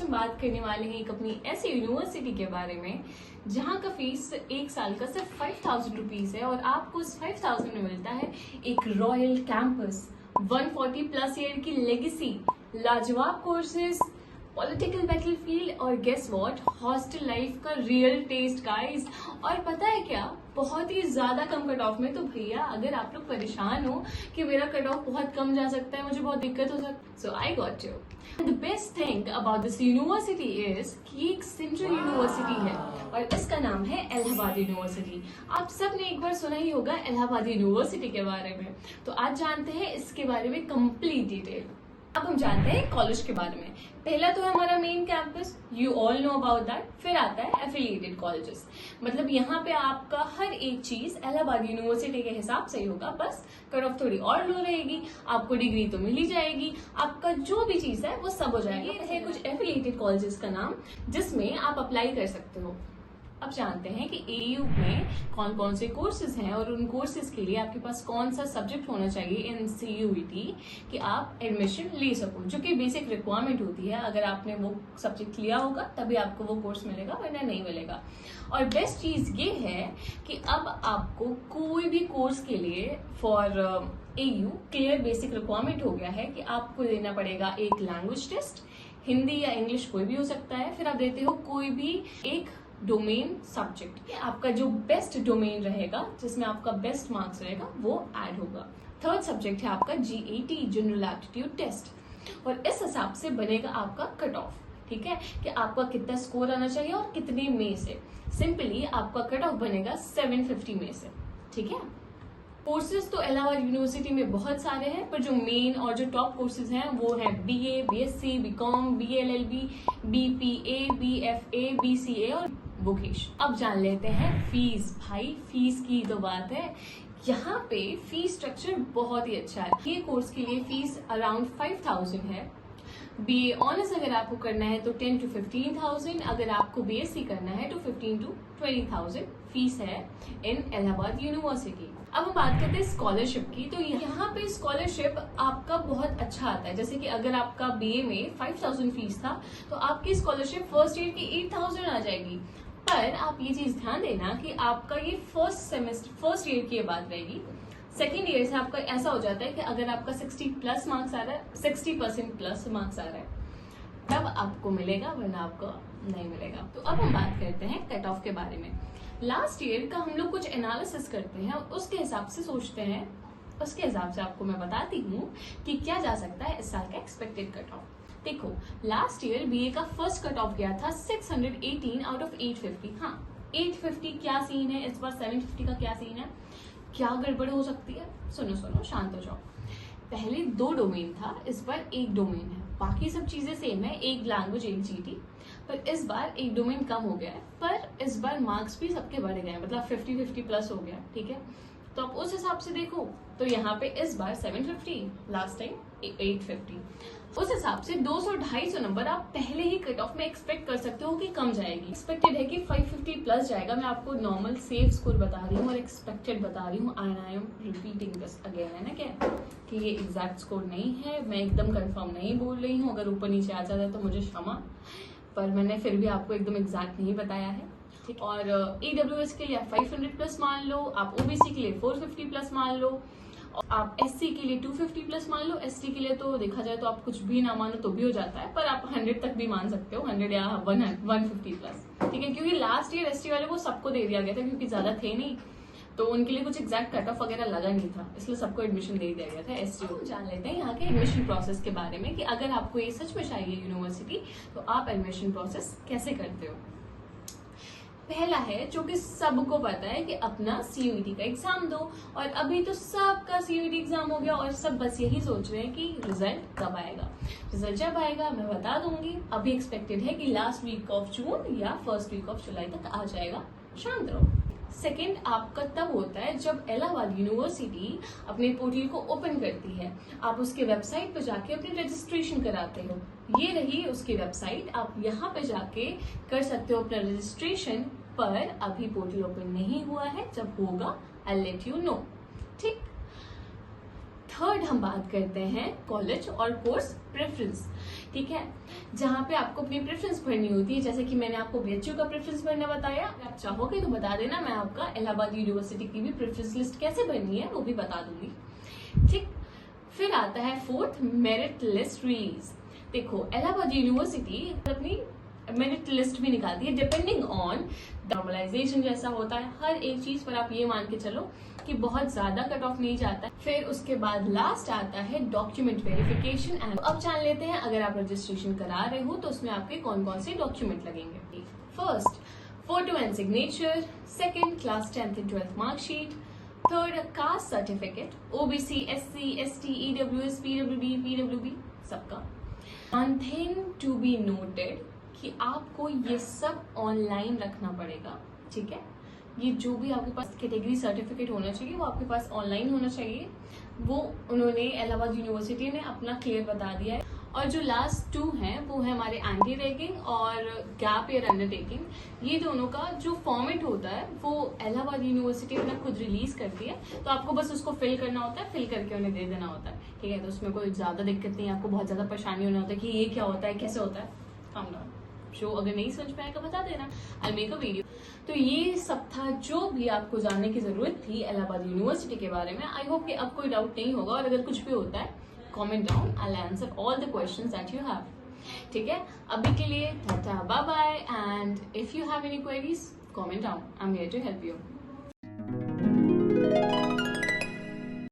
हम बात करने वाले हैं एक अपनी ऐसी यूनिवर्सिटी के बारे में जहाँ का फीस एक साल का सिर्फ 5000 रुपीज है और आपको उस 5000 में मिलता है एक रॉयल कैंपस, 140 प्लस ईयर की लेगेसी, लाजवाब कोर्सेज, पॉलिटिकल बैटलफील्ड और गेस व्हाट, हॉस्टल लाइफ का रियल टेस्ट गाइस। और पता है क्या, बहुत ही ज्यादा कम कट ऑफ में। तो भैया अगर आप लोग परेशान हो कि मेरा कट ऑफ बहुत कम जा सकता है, मुझे बहुत दिक्कत हो सकती है, so I got you. The best thing about this university is कि एक सेंट्रल यूनिवर्सिटी है और इसका नाम है इलाहाबाद यूनिवर्सिटी। आप सब ने एक बार सुना ही होगा इलाहाबाद यूनिवर्सिटी के बारे में। तो आज जानते हैं इसके बारे में कंप्लीट डिटेल। अब हम जानते हैं कॉलेज के बारे में। पहला तो है हमारा main campus, you all know about that. फिर आता है एफिलिएटेड कॉलेजेस, मतलब यहाँ पे आपका हर एक चीज इलाहाबाद यूनिवर्सिटी के हिसाब से ही होगा, बस कट ऑफ थोड़ी और लो रहेगी, आपको डिग्री तो मिल ही जाएगी, आपका जो भी चीज है वो सब हो जाएगी। ये है कुछ एफिलिएटेड कॉलेजेस का नाम जिसमें आप अप्लाई कर सकते हो। अब जानते हैं कि एयू में कौन कौन से कोर्सेज हैं और उन कोर्सेज के लिए आपके पास कौन सा सब्जेक्ट होना चाहिए इन सीयूईटी कि आप एडमिशन ले सको, जो कि बेसिक रिक्वायरमेंट होती है। अगर आपने वो सब्जेक्ट लिया होगा तभी आपको वो कोर्स मिलेगा, वरना नहीं मिलेगा। और बेस्ट चीज ये है कि अब आपको कोई भी कोर्स के लिए for AU clear basic requirement हो गया है कि आपको देना पड़ेगा एक लैंग्वेज टेस्ट, हिंदी या इंग्लिश कोई भी हो सकता है। फिर आप देते हो कोई भी एक डोमेन सब्जेक्ट, आपका जो बेस्ट डोमेन रहेगा जिसमें आपका बेस्ट मार्क्स रहेगा वो ऐड होगा। थर्ड सब्जेक्ट है आपका जीएटी, जनरल एप्टीट्यूड टेस्ट, और इस हिसाब से बनेगा आपका कट ऑफ। ठीक है कि आपका कितना स्कोर आना चाहिए और कितने में से। सिंपली आपका कट ऑफ बनेगा 750 में से। ठीक है, कोर्सेज तो इलाहाबाद यूनिवर्सिटी में बहुत सारे हैं, पर जो मेन और जो टॉप कोर्सेज हैं वो हैं BA, BSc, BCom, BLLB, BPA, BFA, BCA और वोकेशन। अब जान लेते हैं फीस। भाई फीस की तो बात है, यहाँ पे फीस स्ट्रक्चर बहुत ही अच्छा है। ये कोर्स के लिए फीस अराउंड 5000 है। बीए ऑनर्स अगर आपको करना है तो 10 to 15,000, अगर आपको बीएससी करना है तो 15 to 20,000 फीस है इन इलाहाबाद यूनिवर्सिटी। अब हम बात करते हैं स्कॉलरशिप की। तो यहाँ पे स्कॉलरशिप आपका बहुत अच्छा आता है। जैसे कि अगर आपका बीए में 5000 फीस था तो आपकी स्कॉलरशिप फर्स्ट ईयर की 8000 आ जाएगी। पर आप ये चीज ध्यान देना कि आपका ये फर्स्ट ईयर की बात रहेगी। सेकेंड ईयर से आपका ऐसा हो जाता है कि अगर आपका 60 प्लस मार्क्स आ रहा है, 60% प्लस मार्क्स आ रहा है, तब आपको मिलेगा, वरना आपको नहीं मिलेगा। तो अब हम बात करते हैं कट ऑफ के बारे में। लास्ट ईयर का हम लोग कुछ एनालिसिस करते हैं, उसके हिसाब से सोचते हैं, उसके हिसाब से आपको मैं बताती हूँ कि क्या जा सकता है इस साल का एक्सपेक्टेड कट ऑफ। देखो, लास्ट ईयर बीए का फर्स्ट कट ऑफ गया था 618 आउट ऑफ 850। हाँ, 850 क्या सीन है, इस बार 750 का क्या सीन है, क्या गड़बड़ हो सकती है? सुनो सुनो, शांत हो जाओ। पहले 2 डोमेन था, इस बार 1 डोमेन है। बाकी सब चीजें सेम है, एक लैंग्वेज एक जीटी, पर इस बार एक डोमेन कम हो गया है। पर इस बार मार्क्स भी सबके बढ़ गए हैं, मतलब 50-50 प्लस हो गया। ठीक है, तो आप उस हिसाब से देखो तो यहाँ पे इस बार 750, लास्ट टाइम 850। उस हिसाब से 200-250 नंबर आप पहले ही कट ऑफ में एक्सपेक्ट कर सकते हो कि कम जाएगी। एक्सपेक्टेड है कि 550 प्लस जाएगा। मैं आपको नॉर्मल सेफ स्कोर बता रही हूँ और एक्सपेक्टेड बता रही हूँ। I am repeating this again, है ना क्या, कि ये एग्जैक्ट स्कोर नहीं है, मैं एकदम कंफर्म नहीं बोल रही हूँ। अगर ऊपर नीचे आ जाता है तो मुझे क्षमा, पर मैंने फिर भी आपको एकदम एग्जैक्ट नहीं बताया है। और AWS के लिए आप 500 प्लस मान लो, आप OBC के लिए 450 प्लस मान लो, और आप SC के लिए 250 प्लस मान लो। ST के लिए तो देखा जाए तो आप कुछ भी ना मानो तो भी हो जाता है, पर आप 100 तक भी मान सकते हो, 100 या 150 प्लस। ठीक है, क्योंकि लास्ट ईयर ST वाले को सबको दे दिया गया था, क्योंकि ज्यादा थे नहीं, तो उनके लिए कुछ एग्जैक्ट कट ऑफ वगैरह लगा नहीं था, इसलिए सबको एडमिशन दे दिया गया था। ST हम जान लेते हैं यहाँ के एडमिशन प्रोसेस के बारे में कि अगर आपको ये सच में चाहिए यूनिवर्सिटी तो आप एडमिशन प्रोसेस कैसे करते हो। पहला है जो कि सबको पता है कि अपना CUET का एग्जाम दो, और अभी तो सबका CUET एग्जाम हो गया और सब बस यही सोच रहे हैं कि रिजल्ट कब आएगा। रिजल्ट जब आएगा मैं बता दूंगी। अभी एक्सपेक्टेड है कि लास्ट वीक ऑफ जून या फर्स्ट वीक ऑफ जुलाई तक आ जाएगा, शांत रहो। सेकेंड आपका तब होता है जब इलाहाबाद यूनिवर्सिटी अपने पोर्टल को ओपन करती है। आप उसके वेबसाइट पर जाके अपने रजिस्ट्रेशन कराते हो। ये रही उसकी वेबसाइट, आप यहाँ पे जाके कर सकते हो अपना रजिस्ट्रेशन, पर अभी पोर्टल ओपन नहीं हुआ है। जब होगा आई लेट यू नो। ठीक, थर्ड हम बात करते हैं कॉलेज और कोर्स प्रेफरेंस, ठीक है, जहाँ पे आपको अपनी प्रेफरेंस भरनी होती है। जैसे कि मैंने आपको बीएचयू का प्रेफरेंस भरना बताया, अगर आप चाहोगे तो बता देना, मैं आपका इलाहाबाद यूनिवर्सिटी की भी प्रेफरेंस लिस्ट कैसे भरनी है वो भी बता दूंगी, ठीक। फिर आता है फोर्थ, मेरिट लिस्ट रिलीज। देखो इलाहाबाद यूनिवर्सिटी अपनी मेरिट लिस्ट भी निकालती है डिपेंडिंग ऑन नॉर्मलाइजेशन जैसा होता है, हर एक चीज पर आप ये मान के चलो कि बहुत ज्यादा कट ऑफ नहीं जाता है। फिर उसके बाद लास्ट आता है डॉक्यूमेंट वेरिफिकेशन एंड अब जान लेते हैं अगर आप रजिस्ट्रेशन करा रहे हो तो उसमें आपके कौन कौन से डॉक्यूमेंट लगेंगे। First, photo and signature. Second, class 10th and 12th marksheet. Third, caste certificate, OBC, SC, ST, EWS, PWD, PWB सबका। One thing to be noted कि आपको ये सब ऑनलाइन रखना पड़ेगा, ठीक है। ये जो भी आपके पास कैटेगरी सर्टिफिकेट होना चाहिए वो आपके पास ऑनलाइन होना चाहिए, वो उन्होंने इलाहाबाद यूनिवर्सिटी ने अपना क्लियर बता दिया है। और जो लास्ट 2 हैं वो है हमारे एंटी रैगिंग और गैप ईयर अंडरटेकिंग। ये दोनों का जो फॉर्मेट होता है वो इलाहाबाद यूनिवर्सिटी ने खुद रिलीज करती है, तो आपको बस उसको फिल करना होता है, फिल करके उन्हें दे देना होता है, ठीक है। तो उसमें कोई ज्यादा दिक्कत नहीं है, आपको बहुत ज्यादा परेशानी होना होता है कि ये क्या होता है, कैसे होता है, काम डाउन। शो अगर नहीं समझ पाएगा बता देना, आई मेक अ वीडियो। तो ये सब था जो भी आपको जानने की जरूरत थी इलाहाबाद यूनिवर्सिटी के बारे में। आई होप कि अब कोई डाउट नहीं होगा, और अगर कुछ भी होता है comment down, I will answer all the questions that you have, ठीक है। अभी के लिए tata bye bye, and if you have any queries comment down, I am here to help you.